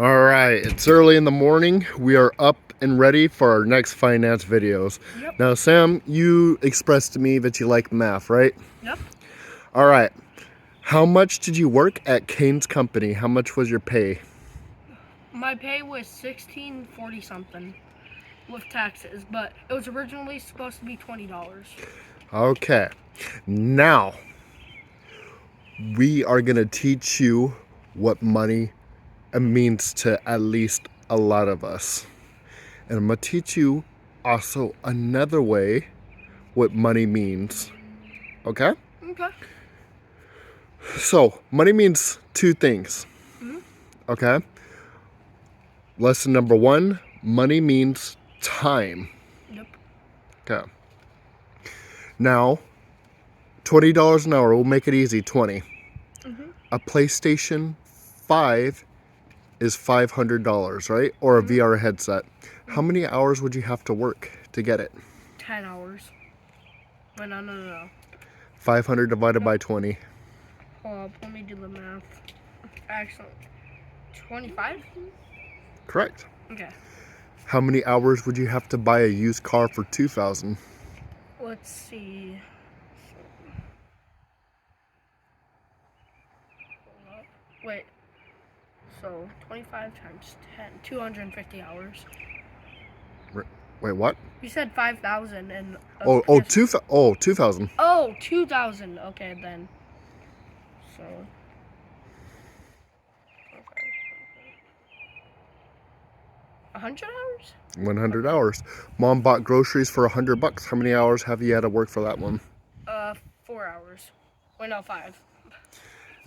All right, it's early in the morning. We are up and ready for our next finance videos. Yep. Now, Sam, you expressed to me that you like math, right? Yep. All right. How much did you work at Kane's company? How much was your pay? My pay was $16.40 something with taxes, but it was originally supposed to be $20. Okay. Now, we are going to teach you what money means to at least a lot of us. And I'm going to teach you also another way what money means. Okay? Okay. So, money means two things. Mm-hmm. Okay? Lesson number one, money means time. Yep. Okay. Now, $20 an hour, we'll make it easy, 20. Mm-hmm. A PlayStation 5 is $500, right? Or a VR headset. How many hours would you have to work to get it? 10 hours. But no. 500 divided by 20. Hold up, let me do the math. Actually, 25? Correct. Okay. How many hours would you have to buy a used car for $2,000? Let's see. Hold up. Wait. So, 25 times 10, 250 hours. Wait, what? You said 5,000 and... Oh, 2,000. Oh, 2,000. Okay, then. So... Okay. 100 hours? 100 hours. Mom bought groceries for $100. How many hours have you had to work for that one? 4 hours. Wait, no, 5.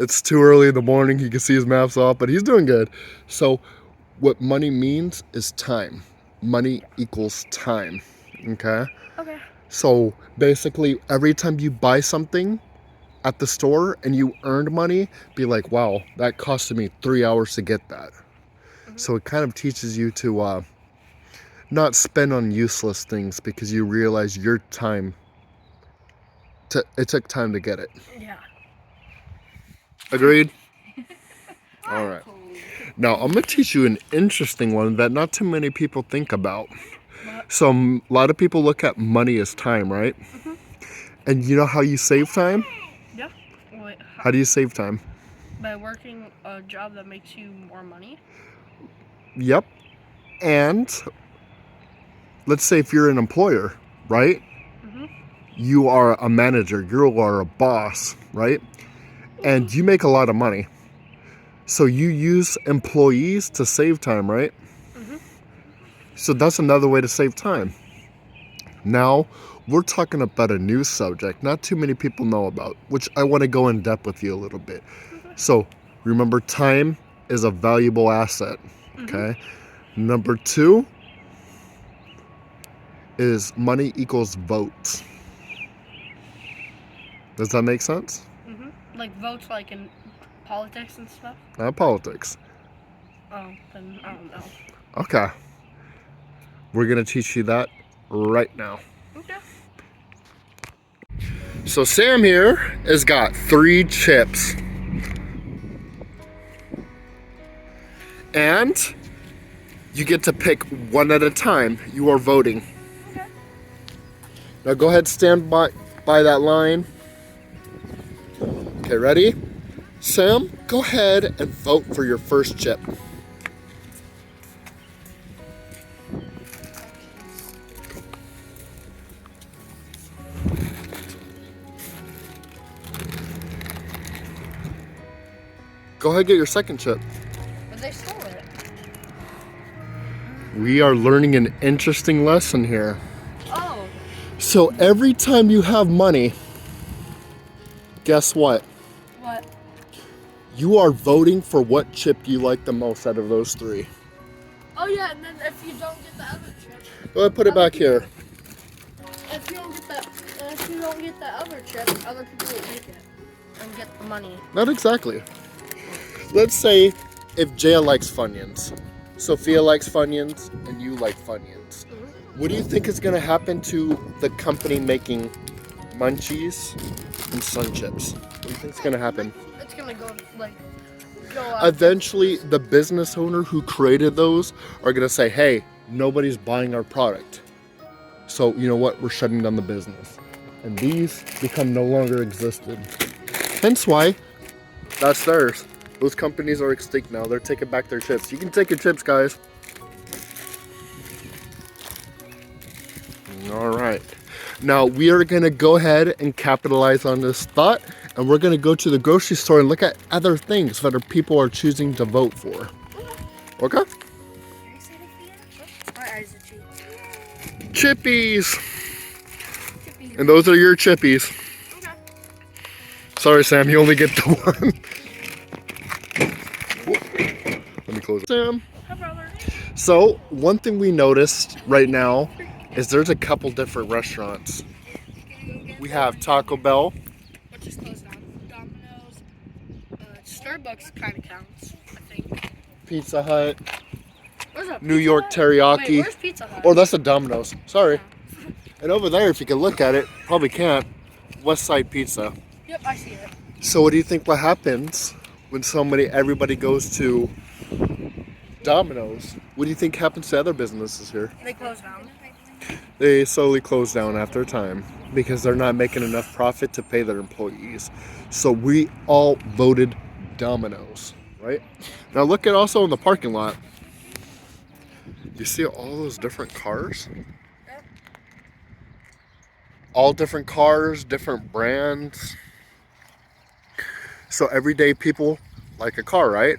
It's too early in the morning. You can see his math's off, but he's doing good. So what money means is time. Money equals time. Okay? Okay. So basically, every time you buy something at the store and you earned money, be like, wow, that costed me 3 hours to get that. Mm-hmm. So it kind of teaches you to not spend on useless things because you realize your time, it took time to get it. Yeah. Agreed? All right. Now, I'm going to teach you an interesting one that not too many people think about. So, a lot of people look at money as time, right? Mm-hmm. And you know how you save time? Yeah. Wait, how do you save time? By working a job that makes you more money? Yep. And let's say if you're an employer, right? Mm-hmm. You are a manager, you are a boss, right? And you make a lot of money. So you use employees to save time, right? Mm-hmm. So that's another way to save time. Now, we're talking about a new subject not too many people know about, which I want to go in depth with you a little bit. So remember, time is a valuable asset, okay? Mm-hmm. Number two is money equals votes. Does that make sense? Mm-hmm. Like votes like in politics and stuff? Not politics. Oh, then I don't know. Okay. We're going to teach you that right now. Okay. So Sam here has got 3 chips. And you get to pick one at a time. You are voting. Okay. Now go ahead, stand by that line. Okay, ready? Sam, go ahead and vote for your first chip. Go ahead and get your second chip. But they stole it. We are learning an interesting lesson here. Oh. So every time you have money, guess what? What? You are voting for what chip you like the most out of those 3. Oh yeah, and then if you don't get the other chip. Go ahead, put it back here. If you don't get the other chip, other people will take it and get the money. Not exactly. Let's say if Jaya likes Funyuns, Sophia likes Funyuns, and you like Funyuns. Mm-hmm. What do you think is going to happen to the company making Munchies and Sun Chips? What do you think is going to happen? It's going to go like Eventually, the business owner who created those are going to say, hey, nobody's buying our product. So, you know what? We're shutting down the business. And these become no longer existed. Hence why that's theirs. Those companies are extinct now. They're taking back their chips. You can take your chips, guys. All right. Now, we are going to go ahead and capitalize on this thought. And we're going to go to the grocery store and look at other things that people are choosing to vote for. Okay? Chippies. And those are your chippies. Okay. Sorry, Sam, you only get the one. Let me close it. Sam. Hi, brother. So, one thing we noticed right now is there's a couple different restaurants. We have Taco Bell. Which is closed down. Domino's. Starbucks kind of counts, I think. Pizza Hut. Where's that? New York teriyaki. Wait, where's Pizza Hut? Or that's a Domino's. Sorry. And over there, if you can look at it, probably can't. West Side Pizza. Yep, I see it. So what do you think what happens when everybody goes to Domino's? What do you think happens to other businesses here? They close down. They slowly close down after a time because they're not making enough profit to pay their employees. So we all voted Domino's, right? Now look at also in the parking lot. You see all those different cars? All different cars, different brands. So everyday people like a car, right?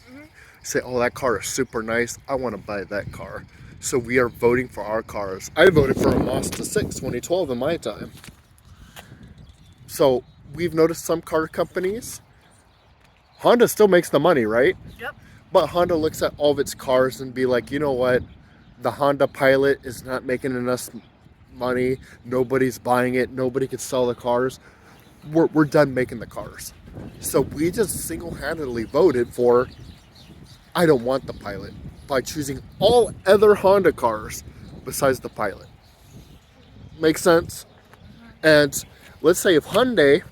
Mm-hmm. Say, oh, that car is super nice. I want to buy that car. So we are voting for our cars. I voted for a Mazda 6 2012 in my time. So we've noticed some car companies, Honda still makes the money, right? Yep. But Honda looks at all of its cars and be like, you know what? The Honda Pilot is not making enough money. Nobody's buying it. Nobody can sell the cars. We're done making the cars. So we just single-handedly voted for, I don't want the Pilot, by choosing all other Honda cars besides the Pilot. Makes sense? And let's say if Hyundai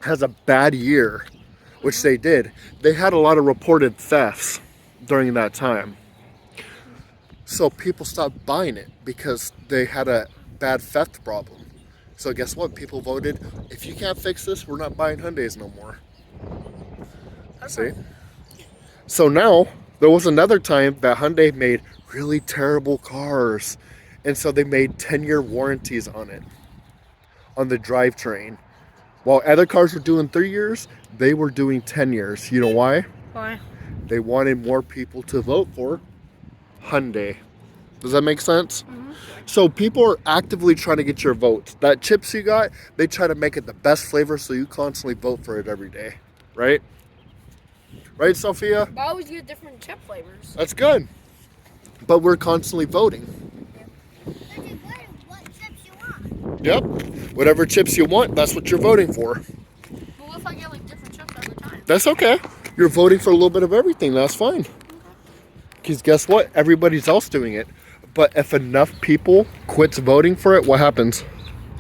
has a bad year, which they did, they had a lot of reported thefts during that time. So people stopped buying it because they had a bad theft problem. So guess what? People voted, if you can't fix this, we're not buying Hyundais no more. See? So now, there was another time that Hyundai made really terrible cars. And so they made 10-year warranties on it, on the drivetrain. While other cars were doing 3 years, they were doing 10 years. You know why? Why? They wanted more people to vote for Hyundai. Does that make sense? Mm-hmm. So people are actively trying to get your votes. That chips you got, they try to make it the best flavor so you constantly vote for it every day. Right? Right, Sophia? I always get different chip flavors. That's good. But we're constantly voting. What chips you want? Yep. Whatever chips you want, that's what you're voting for. But what if I get like different chips every time? That's okay. You're voting for a little bit of everything. That's fine. Because guess what? Everybody's else doing it. But if enough people quits voting for it, what happens?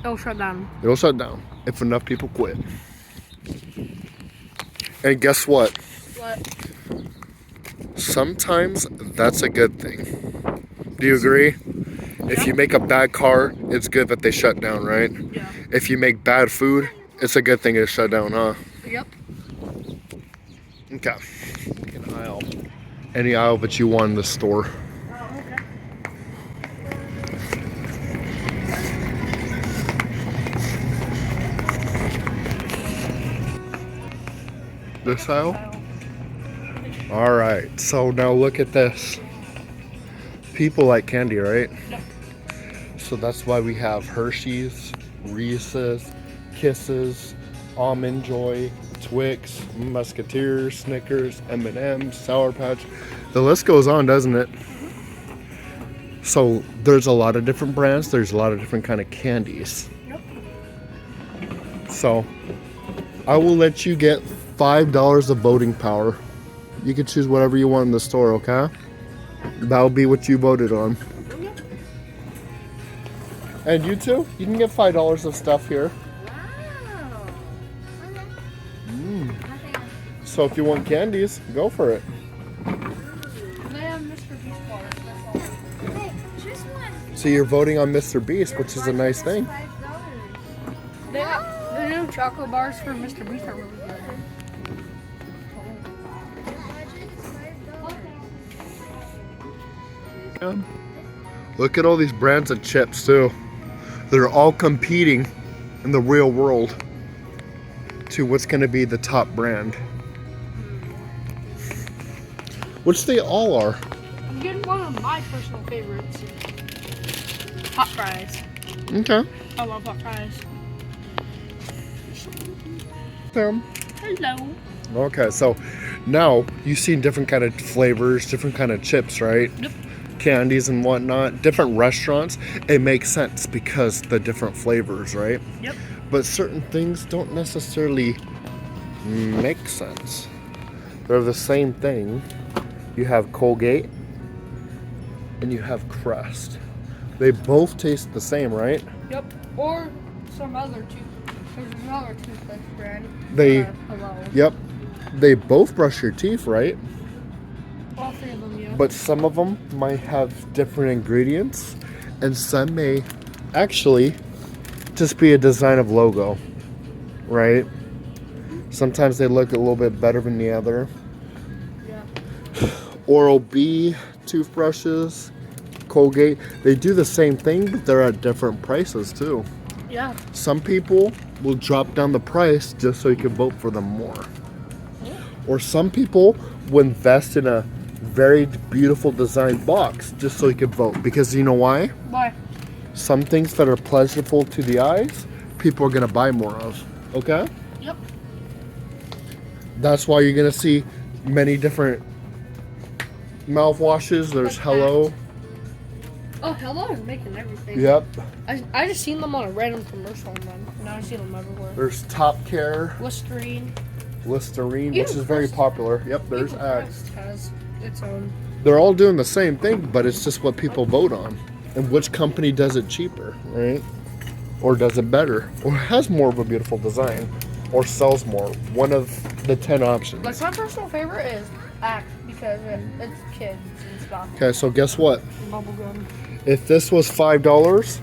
It'll shut down. It'll shut down. If enough people quit. And guess what? What? Sometimes that's a good thing. Do you agree? If you make a bad car, it's good that they shut down, right? Yeah. If you make bad food, it's a good thing it's shut down, huh? Yep. Okay. An aisle. Any aisle that you want in the store. Okay. This aisle? All right, so now look at this. People like candy, right? Yep. So that's why we have Hershey's, Reese's, Kisses, Almond Joy, Twix, Musketeers, Snickers, M&M's, Sour Patch. The list goes on, doesn't it? So there's a lot of different brands. There's a lot of different kind of candies. Yep. So I will let you get $5 of voting power. You can choose whatever you want in the store, okay? That'll be what you voted on. And you too? You can get $5 of stuff here. Wow. So if you want candies, go for it. They have Mr. Beast bars. That's all. Hey, choose one. So you're voting on Mr. Beast, which is a nice thing. They have the new chocolate bars for Mr. Beast are really good. Look at all these brands of chips too. They're all competing in the real world to what's going to be the top brand. Which they all are. I'm getting one of my personal favorites. Hot fries. Okay. I love hot fries. Hello. Okay, so now you've seen different kind of flavors, different kind of chips, right? Yep. Candies and whatnot, different restaurants. It makes sense because the different flavors, right? Yep. But certain things don't necessarily make sense. They're the same thing. You have Colgate and you have Crest. They both taste the same, right? Yep. Or some other tooth. There's another toothpaste brand. They, Hello. yep, they both brush your teeth, right? All three of them, yeah. But some of them might have different ingredients, and some may actually just be a design of logo, right? Sometimes they look a little bit better than the other. Yeah. Oral-B toothbrushes, Colgate, they do the same thing, but they're at different prices too. Yeah. Some people will drop down the price just so you can vote for them more. Or some people will invest in a very beautiful design box just so you can vote. Because you know why? Why? Some things that are pleasurable to the eyes, people are going to buy more of. Okay? Yep. That's why you're going to see many different mouthwashes. There's Like Hello. Oh, Hello is making everything. Yep. I just seen them on a random commercial and then now I see them everywhere. There's Top Care, Listerine. Listerine, Even which is very Crest- popular. Yep, there's Even Axe. Crest has its own. They're all doing the same thing, but it's just what people vote on. And which company does it cheaper, right? Or does it better? Or has more of a beautiful design? Or sells more? One of the 10 options. Like my personal favorite is Axe because it's kids and stuff. Okay, so guess what? Bubblegum. If this was $5,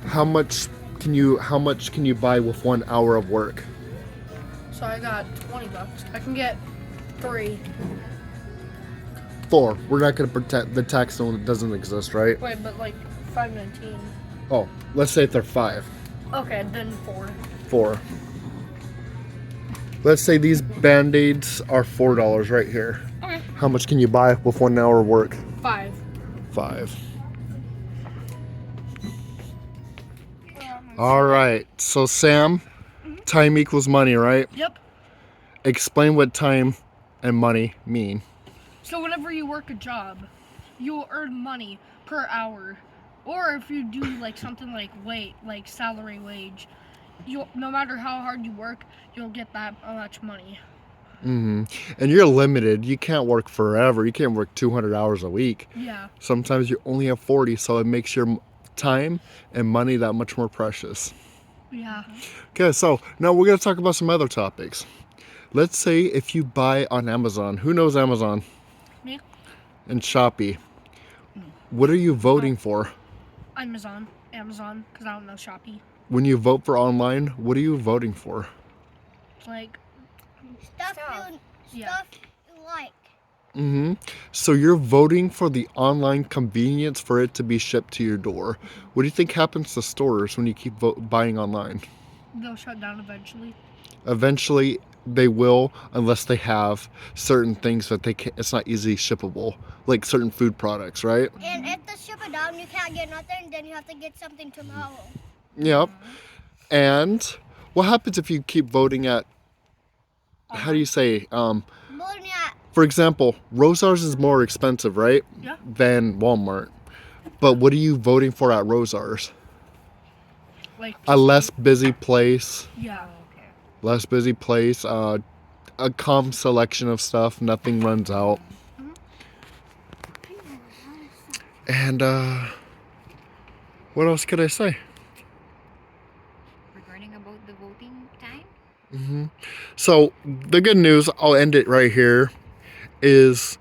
how much can you buy with 1 hour of work? So I got $20. I can get 3. 4. We're not going to pretend the tax zone doesn't exist, right? Wait, but like $5.19. Oh, let's say if they're 5. Okay, then 4. 4. Let's say these Band-Aids are $4 right here. Okay. How much can you buy with 1 hour of work? 5. 5. All right. So Sam, time equals money, right? Yep. Explain what time and money mean. So whenever you work a job, you'll earn money per hour. Or if you do like something like salary wage, no matter how hard you work, you'll get that much money. And you're limited. You can't work forever. You can't work 200 hours a week. Yeah. Sometimes you only have 40, so it makes your time and money that much more precious. Yeah. Okay, so now we're going to talk about some other topics. Let's say if you buy on Amazon. Who knows Amazon? Me? And Shopee. What are you voting for? Amazon, because I don't know Shopee. When you vote for online, what are you voting for? Like, Stuff Yeah. you like. So you're voting for the online convenience for it to be shipped to your door. What do you think happens to stores when you keep buying online? they'll shut down eventually. Eventually, they will, unless they have certain things that it's not easily shippable, like certain food products, right? And if they ship it down, you can't get nothing, then you have to get something tomorrow. Yep. And what happens if you keep voting at, how do you say, Voting at for example, Rosars is more expensive, right? Yeah. Than Walmart. But what are you voting for at Rosars? Like A less busy place. Yeah. Less busy place. A calm selection of stuff. Nothing runs out. And what else could I say? Regarding about the voting time? So the good news, I'll end it right here, is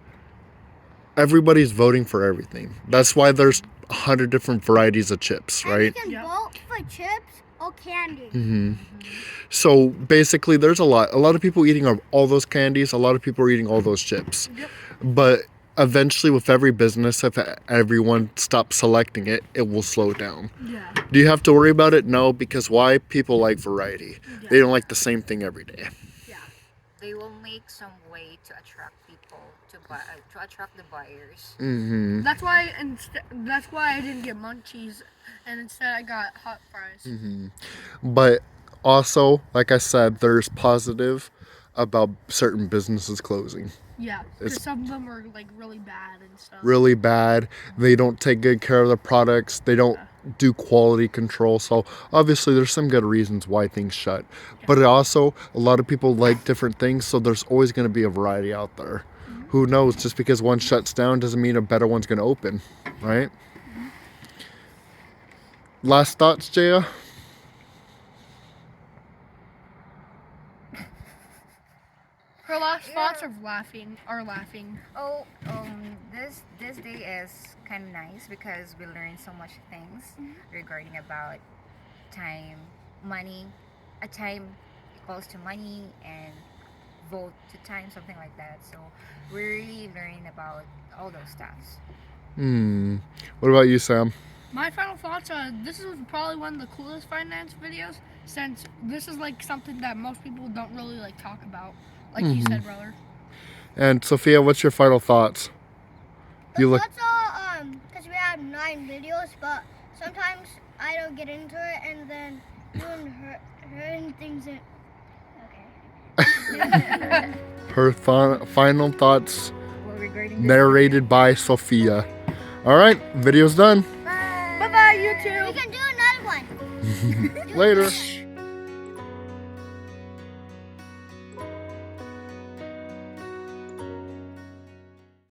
everybody's voting for everything. That's why there's 100 different varieties of chips, And right? you can Yep. vote for chips or candy. So basically, there's a lot of people eating all those candies. A lot of people are eating all those chips. Yep. But eventually, with every business, if everyone stops selecting it, it will slow down. Yeah. Do you have to worry about it? No, because why? People like variety. Yeah. They don't like the same thing every day. Yeah. They will make some way to attract people to attract the buyers. That's why I didn't get munchies, and instead I got hot fries. But also, like I said, there's positive about certain businesses closing. Yeah, It's- because some of them are like really bad and stuff. Really bad. They don't take good care of the products. They don't do quality control. So obviously there's some good reasons why things shut. But it also, a lot of people like different things, so there's always going to be a variety out there. Who knows? Just because one shuts down doesn't mean a better one's going to open, right? Last thoughts, Jaya? Her last thoughts of laughing. Oh, this day is kind of nice because we learned so much things regarding about time, money, a time equals to money, and vote to time, something like that. So we're really learning about all those stuffs. What about you, Sam? My final thoughts are this is probably one of the coolest finance videos, since this is like something that most people don't really like talk about. Like you said, brother. And Sophia, what's your final thoughts? You look. That's all, because we have 9 videos, but sometimes I don't get into it, and then doing hurting things in. Okay. Her final thoughts Well, regarding this narrated by Sophia. All right, video's done. Bye. Bye bye, YouTube. We can do another one. Later.